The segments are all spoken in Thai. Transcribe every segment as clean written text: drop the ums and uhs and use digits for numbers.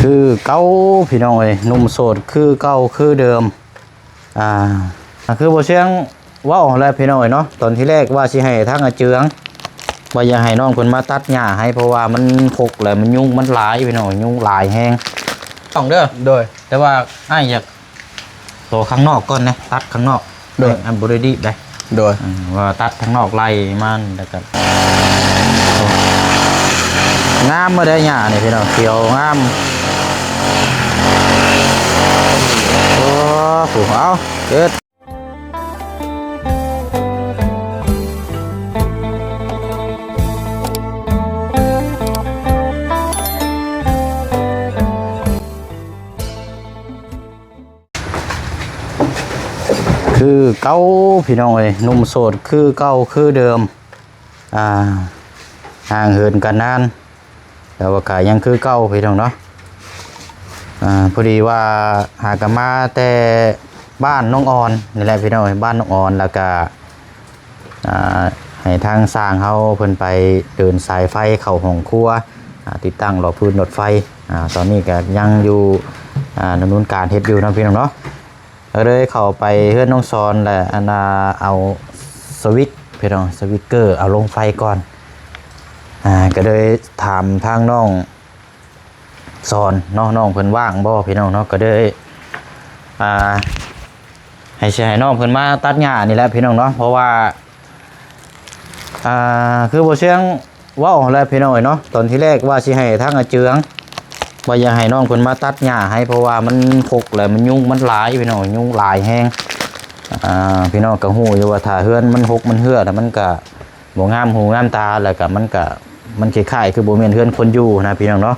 คือเก้าพี่น้องเอ้ยหนุ่มโสดคือเก้าคือเดิมคือบ่เชียงว่าออกแล้วพี่น้องเอ้ยเนาะตอนที่แรกว่าสิให้ทางอาเจืองว่าอย่าให้น้องเพิ่นมาตัดหญ้าให้เพราะว่ามันพกแล้วมันยุ่งมันหลายพี่น้องยุ่งหลายแฮงต้องเด้อโดยแต่ว่าอ้ายอยากโตข้างนอกก่อนนะตัดข้างนอกโดยอันบ่ได้ดีได้โดยว่าตัดข้างนอกไล่มันแล้วก็งามมาได้หญ้านี่พี่น้องเขียวงามโอ้โหเอาเกิดคือเก้าพี่น้องเอ้ยหนุ่มโสดคือเก้าคือเดิมห่างเหินกันนานแต่ว่าก็ยังคือเก้าพี่น้องเนาะพอดีว่าหากมาแต่บ้านน้องออนนี่แหละพี่น้องบ้านน้องออนแล้วก็ให้ทางสร้างเขาเพิ่นไปเดินสายไฟเข้าห้องครัวติดตั้งหลอดพื้นหลอดไฟตอนนี้ก็ยังอยู่ดำเนินการเฮ็ดอยู่นะพี่น้องเนาะเลยเข้าไปเฮือนน้องซอนและเอาสวิตช์พี่น้องสวิตเกอร์เอาลงไฟก่อนก็เลยถามทางน้องซอนน้องเพิ่นว่างบ่พี่น้องเนาะก็เลยให้น้องเพิ่นมาตัดหญ้านี่แหละพี่น้องเนาะเพราะว่าคือบ่เชียงว่าออกแล้วพี่น้องเนาะตอนที่แรกว่าสิให้ทางอาเจืองว่าอย่าให้น้องเพิ่นมาตัดหญ้าให้เพราะว่ามันพกแล้วมันยุ่งมันหลายพี่น้องยุ่งหลายแฮงพี่น้องก็ฮู้อยู่ว่าถ้าเฮือนมันหกมันเหือแต่มันก็บ่งามหูงามตาแล้วก็มันคล้ายๆคือบ่แม่นเฮือนคนอยู่นะพี่น้องเนาะ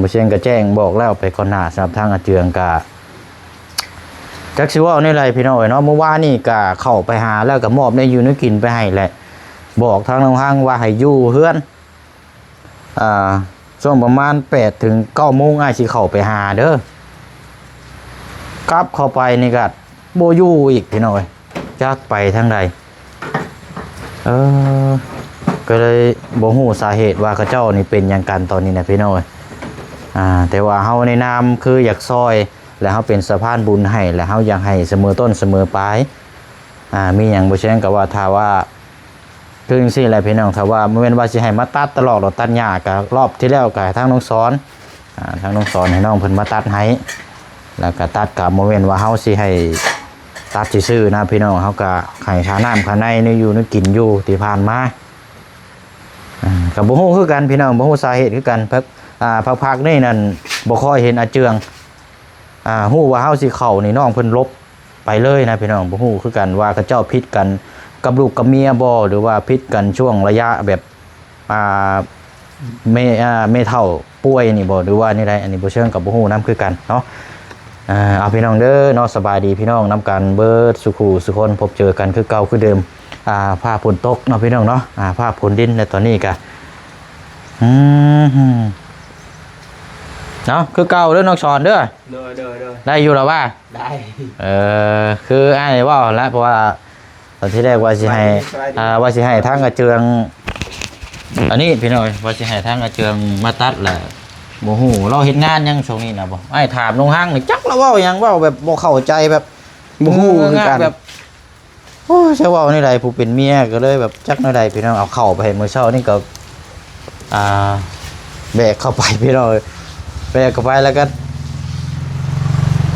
บ่เชียงก็แจ้งบอกแล้วไปก่อนหน้าสำหรับทางอาเจืองก็จักสิว่าในไรพี่น้องเนาะเมื่อวานนี่ก็เข้าไปหาแล้วก็มอบในอยู่ในกินไปให้แหละบอกทางน้องห้างว่าให้อยู่เฮือนช่วงประมาณ8 ถึง 9 โมงอ้ายสิเข้าไปหาเด้อกลับเข้าไปนี่ก็บ่อยู่อีกพี่น้องจักไปทางใดก็เลยบ่ฮู้สาเหตุว่าเขาเจ้านี่เป็นหยังกันตอนนี้นะพี่น้องแต่ว่าเฮาในนามคืออยากซอยแล้วเฮาเป็นสะพานบุญให้แล้วเฮาอยากให้เสมอต้นเสมอปลายมีหยังบ่แจ้งก็ว่าถ้าว่าคือจังซี่แหละพี่น้องถ้าว่าบ่แม่นว่าสิให้มาตัดตลอดหรอกตัดหญ้าก็รอบที่แล้วก็ทางน้องสอนทางน้องสอนให้น้องเพิ่นมาตัดให้แล้วก็ตัดก็บ่แม่นว่าเฮาสิให้ตัดซื่อๆนะพี่น้องเฮาก็ให้ค่าน้ำค่าในนี่อยู่นี่กินอยู่ที่ผ่านมาก็บ่ฮู้คือกันพี่น้องบ่ฮู้สาเหตุคือกันพักๆนี่นั่นบ่ค่อยเห็นอาเจืองฮู้ว่าเฮาสิเข้านี่น้องเพิ่นลบไปเลยนะพี่น้องบ่ฮู้คือกันว่าเขาเจ้าผิดกันกับลูกกับเมียบ่หรือว่าผิดกันช่วงระยะแบบไม่เท่าป่วยนี่บ่หรือว่านี่ใดอันนี้บ่เชิงกับบ่ฮู้นํคือกันเนาะเอาพี่น้องเด้อเนาะสบายดีพี่น้องนํกันเบิดสุขุสุคนพบเจอกันคือเก่าคือเดิมฟ้าฝนตกเนาะพี่น้องเนาะฟ้าฝนดินในตอนนี้ก็เนาะคือเก่าเด้อน้องสอนเด้อได้อยู่แล้วว่าได้คืออ้ายว่าแล้วเพราะว่าตอนที่แรกว่าสิให้ทางอาเจืองอันนี้พี่น้อยว่าสิให้ทางอาเจืองมาตัดแหละบ่ฮู้เราเฮ็ดงานยังช่วงนี้น่ะบ่อ้ายถามน้องห้างนี่จักเราเว้าหยังเว้าแบบบ่เข้าใจแบบบ่ฮู้คือกันแบบโอ้ใช่เว้าในใดผู้เป็นเมียก็เลยแบบจักในใดพี่น้องเอาเข้าไปให้มื้อเช้านี่ก็แบกเข้าไปพี่น้อยแบกเข้าไปแล้วก็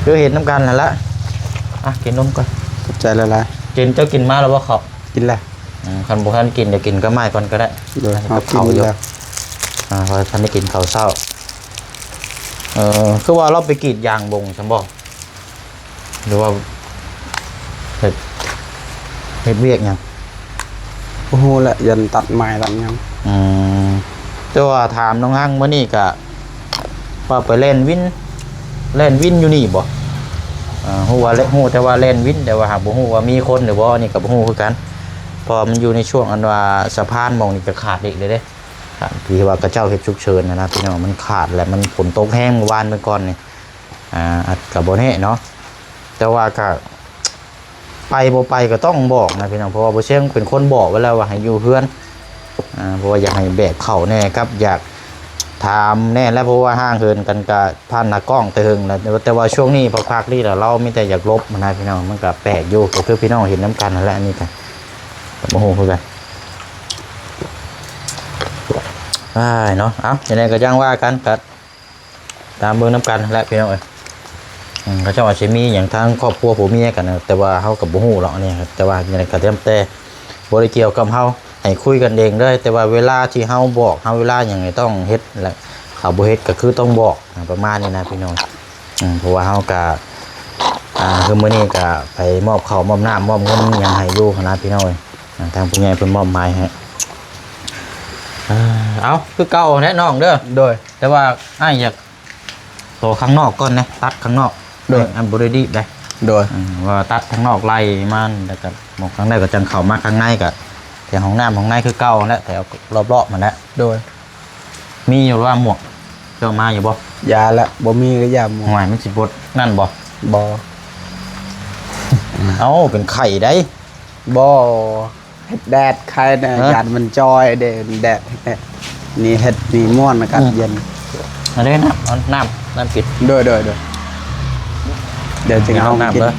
คือเห็นน้ำกันนั่นละกินนมก่อนขอบใจละลายกินเจ้ากินมาแล้วว่าเขากินแล้วคันบุคันกินเดี๋ยวกินก็ไม่ก่อนก็ได้กับเขาอยู่เพราะท่านได้กินข้าวเช้าคือว่าเราไปกรีดยางบงฉันบอกหรือว่าเห็ดเวียกยังโอ้โหแหละยันตัดไม้ตัดยังแต่ว่าถามน้องห้างเมื่อนี่กะว่าไปเล่นวินอยู่นี่บ่ฮู้ว่าฮู้แต่ว่าเล่นวินแต่ว่าหากบ่ฮู้ว่ามีคนหรือบ่นี่ก็บ่ฮู้คือกันพอมันอยู่ในช่วงอันว่าสะพานมองนี่จะขาดอีกเลยเด้ที่ว่ากระเจ้าเฮ็ดฉุกเฉินนะพี่น้องมันขาดแล้วมันฝนตกแห้งเมื่อวานเมื่อก่อนนี่ก็บ่แน่เนาะแต่ว่าก็ไปบ่ไปก็ต้องบอกนะพี่น้องเพราะว่าบ่เชียงเป็นคนบอกไว้แล้วว่าให้อยู่เฮือนเพราะว่าอยากให้แบกเข้าแน่ครับอยาก ถามแน่แล้วเพราะว่าห่างเหินกันกับผ่านหน้ากล้องแต่หึงแล้วแต่ว่าช่วงนี้พักๆนี่เรามีแต่อยากลบนะพี่น้องมันก็แปลกอยู่ก็คือพี่น้องเห็นน้ำกันนั่นแหละนี่กันโอ้โหคือกันเนาะเอาอย่างไรก็จ้างว่ากันกับตามเบิ่งน้ำกันและพี่น้องเอ้ยเขาเจ้าอาจจะมีอย่างทั้งครอบครัวผัวเมียกันนะแต่ว่าเฮากับบ่ฮู้หรอกเนี่ยครับแต่ว่าอย่างไรก็เตรียมแต่บ่ได้เกี่ยวกับเฮาให้คุยกันเองเด้อแต่ว่าเวลาที่เฮาบอกเฮาเวลาหยังไงต้องเฮ็ดแหละเขาบ่เฮ็ดก็คือต้องบอกประมาณนี้นะพี่น้องเพราะว่าเฮาก็คือมื้อนี้ก็ไปมอบข้าวมอบน้ำมอบเงินหยังให้อยู่นะพี่น้องเอ้ยทางผู้ใหญ่เพิ่นมอบหมายให้เอาคือเก่าแน่น้องเด้อโดยแต่ว่าอ้ายอยากโตข้างนอกก่อนนะตัดข้างนอกโดยอันบ่ได้ดีได้โดยว่าตัดข้างนอกไล่มันแล้วก็หมอกข้างในก็จังเข้ามาข้างในก็แต่ห้องน้ำห้องในคือเก่าแล้วแต่รอบๆมันแล้วโดยมีอยู่ว่าหมวกเจ้ามาอยู่บ่ยาละบ่มีก็ยาหมดหวยมันสิบดนั่นบ่เอ้าเป็นไข่ได้บ่เฮ็ดแดดใครน่ะยานมันจอยเด้แดดนี่เฮ็ดนี่ม่วนอากาศเย็นอันนี้น้ำปิดโดยเดี๋ยวจะเอาน้ำเลย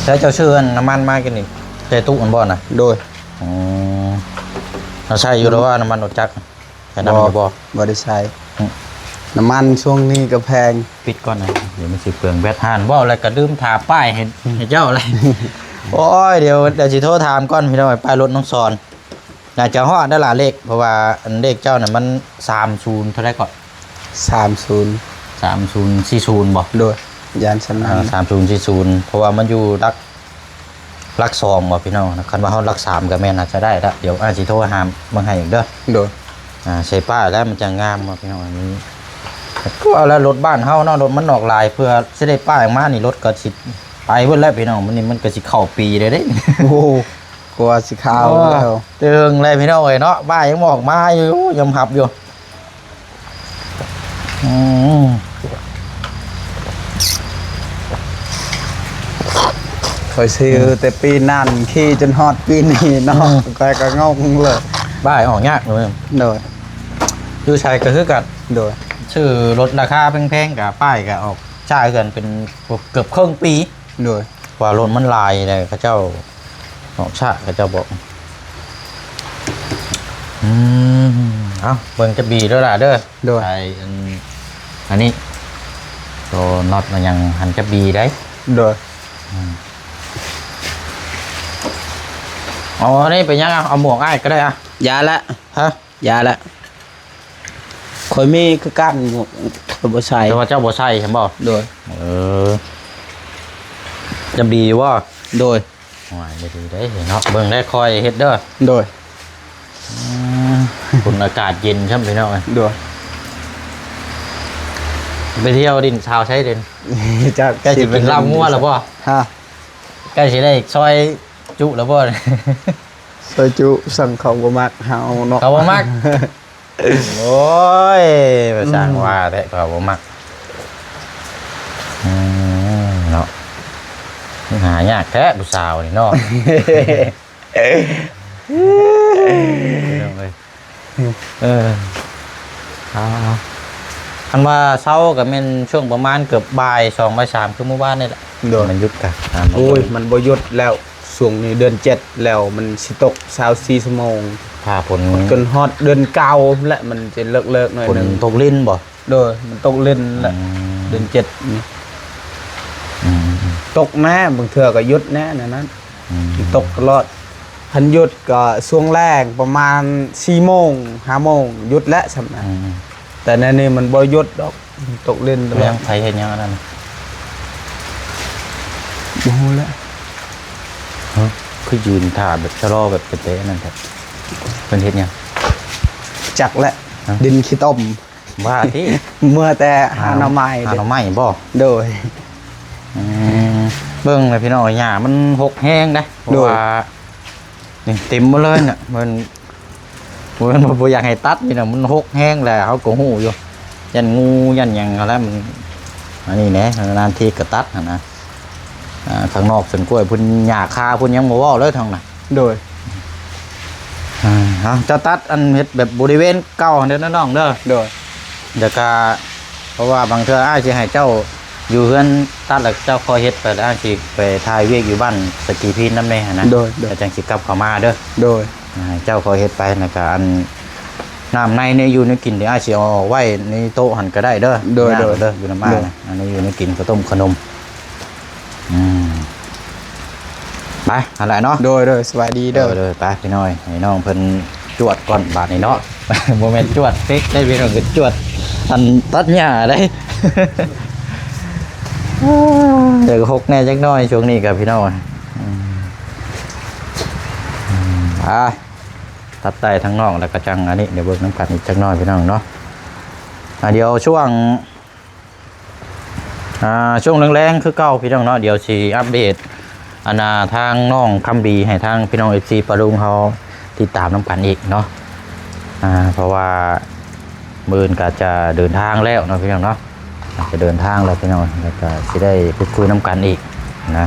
แล้วเจ้าชื่อน้ำมันมากินนี่ใจตู้อันบ่น่ะโดยเราใช้อยู่แล้วว่าน้ำมันรถจักรใช้น้ำบ่ได้ใช้น้ำมันช่วงนี้ก็แพงปิดก่อนนะเดี๋ยวมันสิเปลืองแบตห่านว่าอะไรก็ลืมถาป้ายเห็นเจ้าอะไรโอ้ยเดี๋ยวสิโทรถามก่อนพี่น้องป้ายรถน้องซอนน่าจะฮอดได้หลายเลขเพราะว่าอันเลขเจ้าน่ะมัน30เท่าไรก่อน3040บ่โดยยานสนาม3040เพราะว่ามันอยู่รัก2บ่พี่น้องคันว่าเฮารัก3ก็แม่นน่าจะได้ละเดี๋ยวอาจสิโทรหามาให้อีกเด้อโดยใส่ป้ายแล้วมันจะงามบ่พี่น้องอันนี้ก็เอาแล้วรถบ้านเฮาเนาะรถมันออกลายเพื่อสิได้ป้ายออกมานี่รถก็สิไปเบิดแล้วพี่น้องมันก็สิเข้าปีเลยเด้โอ้กลัวสิขาวแล้วเติงเลยพี่น้องเอ้ยเนาะบ้ายังออกมาอยู่ยำหับอยู่คอยซื้อแต่ปีนั่นขี่จนฮอดปีนี้เนาะแต่ก็งงเลยบ้าออกยากเลยโดยอยู่ชายก็คือกันโดยชื่อรถราคาแพงๆกับป้ายก็ออกจ่ายกันเป็นเกือบครึ่งปีโดยกว่ารถมันลายเลยเขาเจ้าออกชาเขาเจ้าบอกเอาเบิ่งจะบีด้วยล่ะเด้อโดยอันนี้ตัวน็อตมันยังหันจะบีได้โดยเอาอันนี้ไปยังเอาหมวกอ้ายก็ได้อะยาละฮะยาละคอยมีคือกันบ่ใส่แต่ว่าเจ้าบ่ใส่ใช่บ่โดยจะบีว่าโดยว่าดีได้เนาะเบิ่งได้คอยเฮ็ดเด้อโดยคุณอากาศเย็นใช่ไหมเนาะโดยไปเที่ยวดินชาวใช้ดินใกล้จะเป็นลำงัวหรือเปล่าฮะใกล้จะได้ซอยจุหรือเปล่าซอยจุสั่งเขาบ่มักเฮาเนาะเขาบ่มักโอ้ยไปสั่งว่าแท้เขาบ่มักเนาะหายากแท้ผู้สาวนี่เนาะคันว่าเช้ากับเป็นช่วงประมาณเกือบบ่าย2 บ่าย 3คือเมื่อวานนี่แหละโดนมันยุดกันโอ้ยมันบ่ยุดแล้วช่วงนี้เดือน7แล้วมันสิตก24ชั่วโมงถ้าฝนจนฮอดเดือน9และมันจะเลิกหน่อยนึงตกลิ้นบ่โดยมันตกลิ้นแหละเดือน7นี่ตกแน่บางเทื่อก็หยุดแน่นั้นตกตลอดพันหยุดก็ช่วงแรกประมาณ4 โมง 5 โมงหยุดแล้วสำนักแต่ในนี้มันบ่หยุดดอกตกเล่นตลอดไผเฮ็ดหยังอันนั้นบ่ฮู้แล้วคือยืนท่าแบบชะลอแบบเตะนั่นครับเพิ่นเฮ็ดหยังจักแหละดินขี้ต้มว่าที่เมื่อแต่หาหน่อไม้บ่โดยเบิ่งเลยพี่น้องหญ้ามันหกแห้งได้เพราะว่านี่เต็มหมดเลยน่ะมันบ่อยากให้ตัดนี่น่ะมันหกแห้งแล้วเขาก็ฮู้อยู่ยันงูยันหยังอะไรมันอันนี้แหละนานทีก็ตัดนะข้างนอกสวนกล้วยพุ่นหญ้าคาพุ่นยังบ่เว้าเลยทางน่ะโดย จะตัดอันเฮ็ดแบบบริเวณเก่าเด้อน้องเด้อ โดย เดี๋ยวก็เพราะว่าบางเทื่ออ้ายสิให้เจ้าอยู่เฮือนตัดแล้วเจ้าคอยเฮ็ดไปแล้วอ้ายสิไปถ่ายเวียกอยู่บ้านสกีพีนนำแน่นะ โดย แล้วจังสิกลับเข้ามาเด้อ โดย ให้เจ้าคอยเฮ็ดไปแล้วก็อันน้ำในเนี่ยอยู่ในกินเดี๋ยวอ้ายสิเอาไว้ในโต๊ะหันก็ได้เด้อ โดย น้ำ โดย เด้ออยู่น้ำอ้ายนะอันนี้อยู่ในกินข้าวต้มขนมไปอะไรเนาะ โดยสวัสดีเด้อ เด้อไปพี่น้อยให้น้องเพิ่นจวดก่อนบาดนี้เนาะ โมเมนต์จวดเต็กได้พี่น้องก็จวดอันตัดหญ้าได้ เดี๋ยวก็หกแน่จักหน้อยช่วงนี้กับพี่น้องตัดไตทั้งนอกแล้วก็จังอันนี้เดี๋ยวเบิกน้ำกัดอีกจักหน้อยพี่น้องเนาะเดี๋ยวช่วงแรงๆคือเก่าพี่น้องเนาะเดี๋ยวสิอัปเดตอันทางน้องคำบีให้ทางพี่น้อง FC ปะรุงเขาติดตามน้ำกันอีกเนาะเพราะว่ามื้อก็จะเดินทางแล้วเนาะพี่น้องเนาะจะเดินทางแล้วพี่น้องแล้วก็สิได้พูดคุยน้ำกันอีกนะ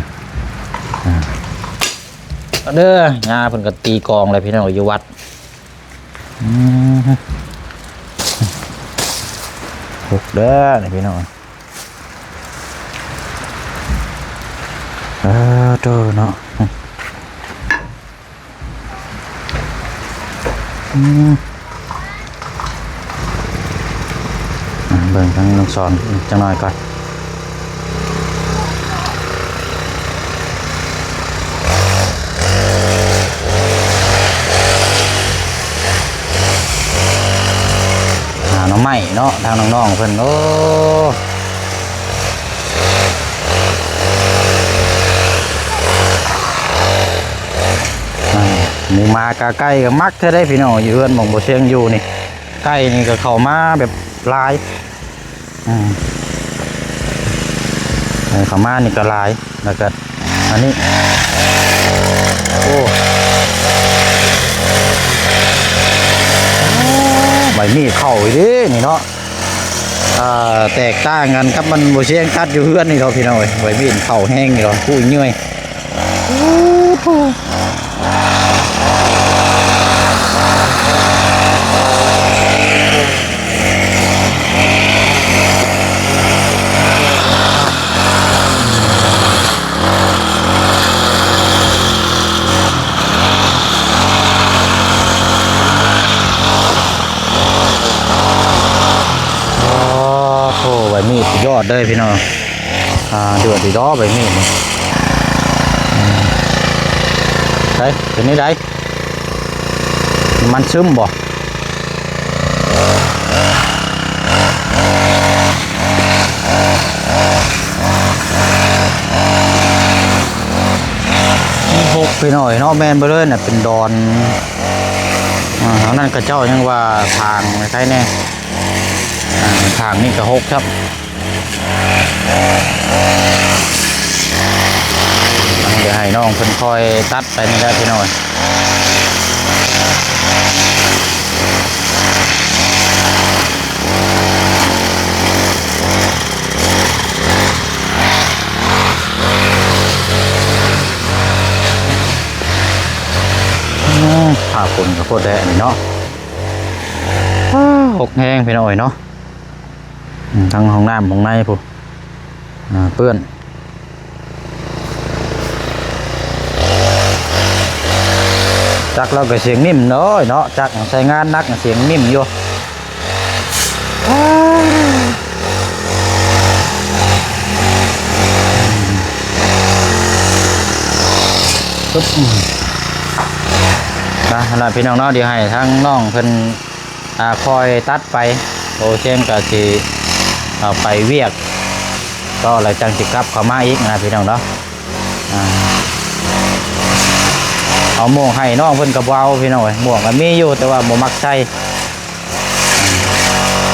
เด้องาเพิ่นก็ตีกองเลยพี่น้องอยู่วัดพุกเด้อนี่พี่น้องโตเนาะเบิ่งทั้งน้องสอนจังหน่อยก่อนน้องใหม่เนาะทางน้องๆเพิ่นโอ้หมูมากะไก่ก็มักแท้ได้พี่น้องอยู่เฮือนหม่องบ่เชียงอยู่นี่ไก่นี่ก็เข้ามาแบบลายเข้ามานี่ก็ลายแล้วก็อันนี้โอ้ใบมีดเข้าอีเด้นี่เนาะแตกต่างกันครับมันบ่เชียงตัดอยู่เฮือนนี่เนาะพี่น้องเอ้ยใบมีดเข้าแห้งนี่เนาะผู้เหนื่อยใบมีดยอดเลยพี่น้องเดือดดีด้อใบมีดนี่ได้เป็นนี้ได้มันซึมบ่หกไปหน่อยเนาะแมนไปเลยน่ะเป็นดอนแล้วนั่นกระเจ้ายังว่าทางใช่แน่ทางนี่ก็หกครับเดี๋ยวให้น้องเพิ่นคอยตัดไปนี่ได้พี่น้อยผ่าฝนกับโคตรแดดนี่เนาะหกแห้งพี่น้อยเนาะทั้งห้องน้ำห้องในพวกเปื้อนจักเราก็เสียงนิ่มเนาะเนาะจักใช้งานนักเสียงนิ่มอยู่ปุ๊บนะพี่น้องเนาะเดี๋ยวให้ทั้งน้องเพิ่นคอยตัดไปโอเช่นก็สิเอาไปเวียกก็หลังจากสิกลับเข้ามาอีกนะพี่น้องเนาะเอาหมวกให้น้องเพิ่นกับเบาพี่น้องหมวกมันมีอยู่แต่ว่าบ่มักใส่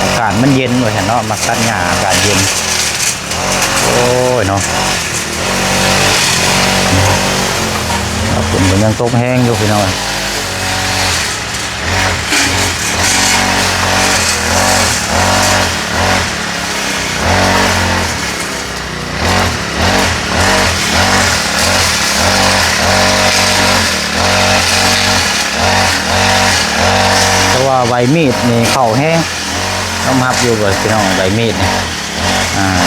อากาศมันเย็นว่าซั่นเนาะมักตัดหญ้าอากาศเย็นโอ้ยเนาะฝนก็ยังตกแห้งอยู่พี่น้อง ใบมีดนี่เข้าแห้งต้องหับอยู่บ่พี่น้องใบมีดนี่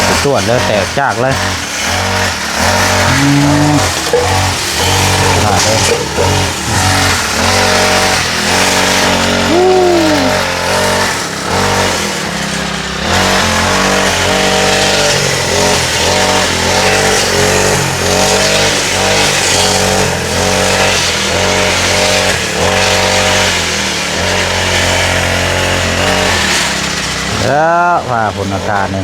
จะตรวจแล้วแตกจากเลยขาดแล้วว่าผลอากาศนี่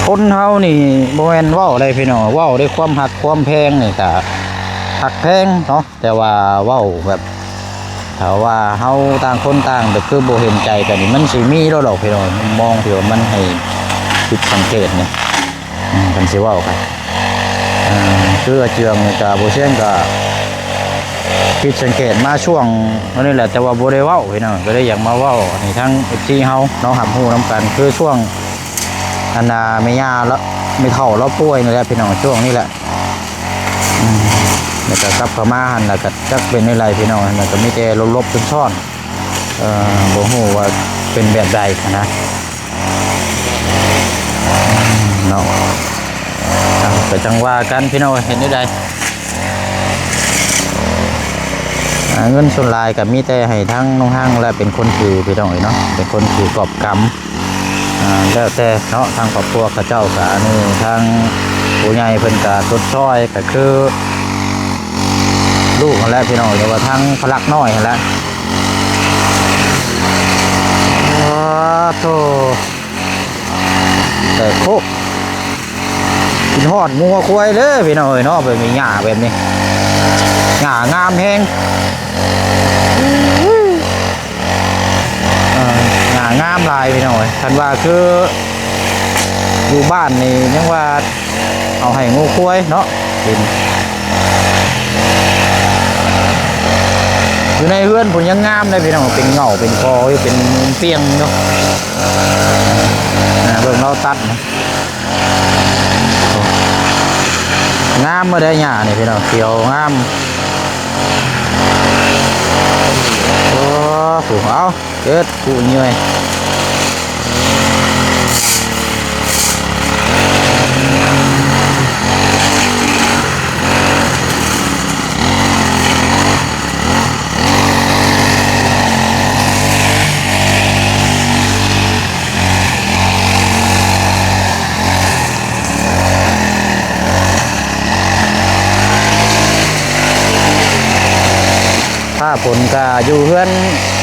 คนเฮานี่บ่แม่นเว้าได้พี่น้องเว้าด้วยความหักความแพงนี่ก็หักแพงเนาะแต่ว่าเว้าแบบถ้าว่าเฮาต่างคนต่างแบบคือบ่เห็นใจกันนี่มันสิมีแล้วหรอกพี่น้องมองที่ว่ามันให้ผิดสังเกตนี่กันสิเว้ากันคือเจืองนี่ก็บ่เช่นก็ผิดสังเกตมาช่วงนี้แหละแต่ว่าบ่ได้เว้าพี่น้องก็เลยอยากมาเว้าให้ทั้ง FC เฮาเนาะรับรู้นํกันคือช่วงอันน่ะแม่ย่าแล้วไม่เฒ่าแล้วป่วยนี่แหละพี่น้องช่วงนี้แหละแล้วก็กลับเข้ามาหั่นแล้วก็จักเป็นอะไรพี่น้องแล้วก็มีแต่ลบๆเป็นช่อนบ่ฮู้ว่าเป็นแบบใดนะเนาะก็จังว่ากันพี่น้องเห็นได้เงินส่วนหลายก็มีแต่ให้ทั้งน้องห้างและเป็นคนถือพี่น้องเนาะเป็นคนถือกอบกรรมแล้วแต่เนาะทางครอบครัวเขาเจ้าก็นี่ทางผู้ใหญ่เพิ่นก็ทดช่อยก็คือลูกนั่นแหละพี่น้องหรือว่าทางพลักน้อยนั่นแหละโธ่แต่โคกกินฮอดงัวควายเลยพี่น้องเนาะแบบมีหญ้าแบบนี้หญ้างามแฮงหญ้างามลายพี่น้องคันว่าคืออยู่บ้านนี่ยังว่าเอาให้งูควายเนาะเป็นอยู่ในเรือนผมยังงามเลยพี่น้องเป็นเงาเป็นคอเป็นเปียงเนาะเบิ่งเราตัดงามมาได้หญ้านี่พี่น้องเขียวงามโอ้ผูกเอาเกิดผูกเงื่อยถ้าผลก็อยู่เพื่อน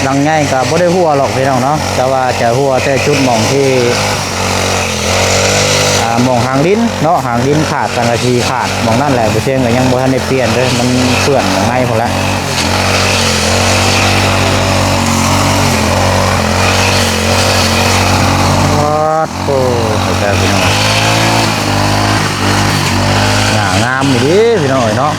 หลังไงก็บ่ได้หัวหรอกพี่น้องเนาะแต่ว่าจะหัวแต่จุดมองที่มองหางลิ้นเนาะหางลิ้นขาดสังกะสีขาดมองนั่นแหละบ่เช่นก็ยังบ่ทันได้เปลี่ยนเลยมันเปื้อนไงพอแล้วโอ้แต่พี่น้องงามดีพี่น้องเนาะ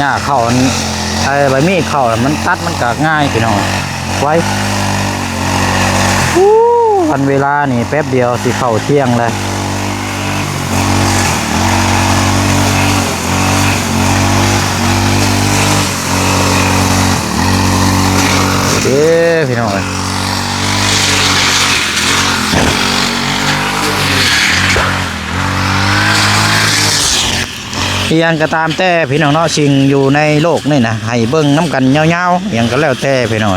หญ้าเข้าใบมีดเข้ามันตัดมันก็ง่ายพี่น้องไว้วันเวลานี่แป๊บเดียวสิเข้าเที่ยงเลยพี่น้องยังก็ตามแต่พี่น้องเนาะสิ่งอยู่ในโลกนี่นะให้เบิ้งน้ำกันยาวๆยังก็แล้วแต่พี่น้อง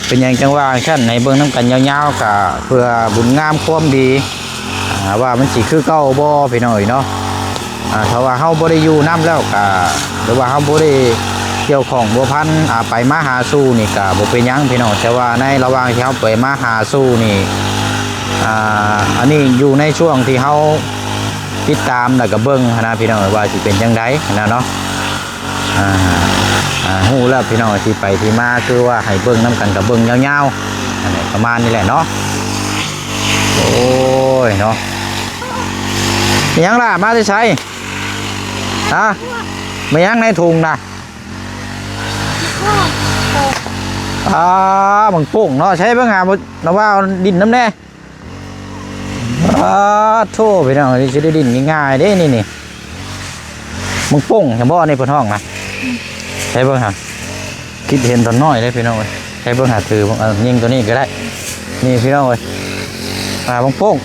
เป็นอย่างจังว่าขั้นในเบิ้งน้ำกันยาวๆก็เพื่อบุญงามความดีว่ามันสิคือเก้าบ่พี่น้องเนาะถ้าว่าเฮาบ่ได้อยู่น้ำแล้วก็หรือว่าเฮาบ่ได้ เกี่ยวของบัวพันธุ์ไปมาหาสู่นี่ก็บ่เป็นหยังพี่น้องแต่ว่าในระหว่างที่เฮาไปมาหาสู่นี่อันนี้อยู่ในช่วงที่เฮาติดตามแล้วก็เบิ่งนะพี่น้องว่าสิเป็นจังไดนะเนาะฮู้แล้วพี่น้องที่ไปที่มาคือว่าให้เบิ่งนํกันกับเบิ่งยาวๆอันนี้ประมาณนี้แหละเนาะโอ้ยเนาะมีหยังล่ะมาสิใช้ฮะมีหยังในถุงน่ะบังปุ้งเนาะใช้เบิ่งหาบ่นะว่าดินน้ำแน่โธ่พี่น้องสิได้ดินง่ายๆเด้นี่บังปุ้งเห็นบ่ในเพิ่นห้องนะใช้เบิ่งหาคิดเห็นตอนน้อยเลยพี่น้องเอ้ยใช้เบิ่งหาถือยิงตัวนี้ก็ได้นี่พี่น้องเอ้ยบังปุ้ง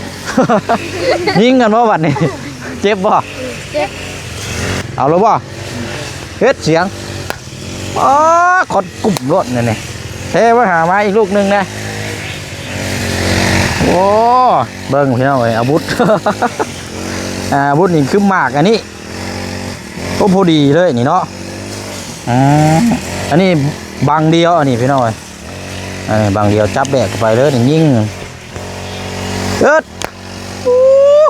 ยิงกันบ่บัดนี้เจ็บบ่เจ็บเอาแล้วบ่เฮ็ดเสียงขดกลุ่มรถนี่เทไว้หาไม้อีกลูกหนึ่งนะโอ้เบิ้งพี่น้องเอ้ยอาวุธ อาวุธนี่คือหมากอันนี้ก็พอดีเลยนี่เนาะอันนี้บางเดียวอันนี้พี่น้องเอ้ยบางเดียวจับแบกไปเลยนี่ยิง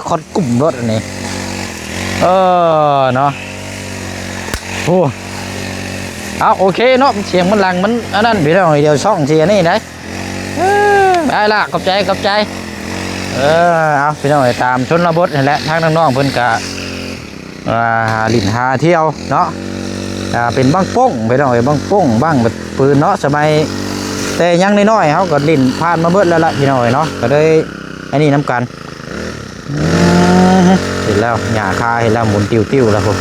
ขดกลุ่มรถอันนี้เนาะโอ้เอาโอเคเนาะเสียงมันหลังมันอันนั้นพี่น้องเดียวช่องเสียนี่ได้ได้ละขอบใจเอาพี่น้องตามชนบทนี่แหละทางน้องๆเพิ่นกะลิ้นหาเที่ยวเนาะเป็นบ้างป้งพี่น้องบ้างป้งบ้างแบบปืนเนาะสมัยแต่ยังน้อยๆเขาก็ลิ้นผ่านมาเบิดแล้วละพี่น้องเนาะก็เลยอันนี้น้ำกันเห็นแล้วหญ้าคาเห็นแล้วหมุนติ้วๆแล้วผม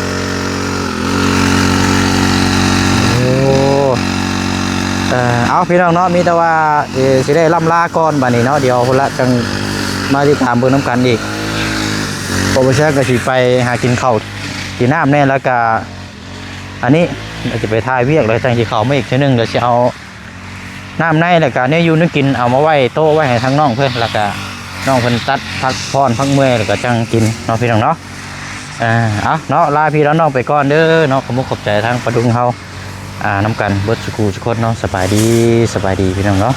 เอาพี่น้องเนาะมีแต่ว่าสิได้ล่ำลาก่อนบัดนี้เนาะเดี๋ยวคนละจังมาติดตามเบิ่งน้ำกันอีกโปรโมชั่นก็สิไปหากินข้าวกินน้ำแน่แล้วก็อันนี้เราจะไปถ่ายเวียกเลยจังสิเข้ามาอีกเช่นนึงเดี๋ยวสิเอาน้ำในแล้วก็เนี่ยอยู่นึกกินเอามาไว้โต๊ะไว้ให้ทั้งน้องเพื่อนแล้วก็น้องเพิ่นตัดพักพรพักเมื่อยแล้วก็จังกินเนาะพี่น้องเนาะเอาเนาะลาพี่แล้วน้องไปก่อนเด้อเนาะขอบใจทางประดุงเฮาน้ำกันเบิดสุกูสุกคนเนาะสบายดีพี่น้องเนาะ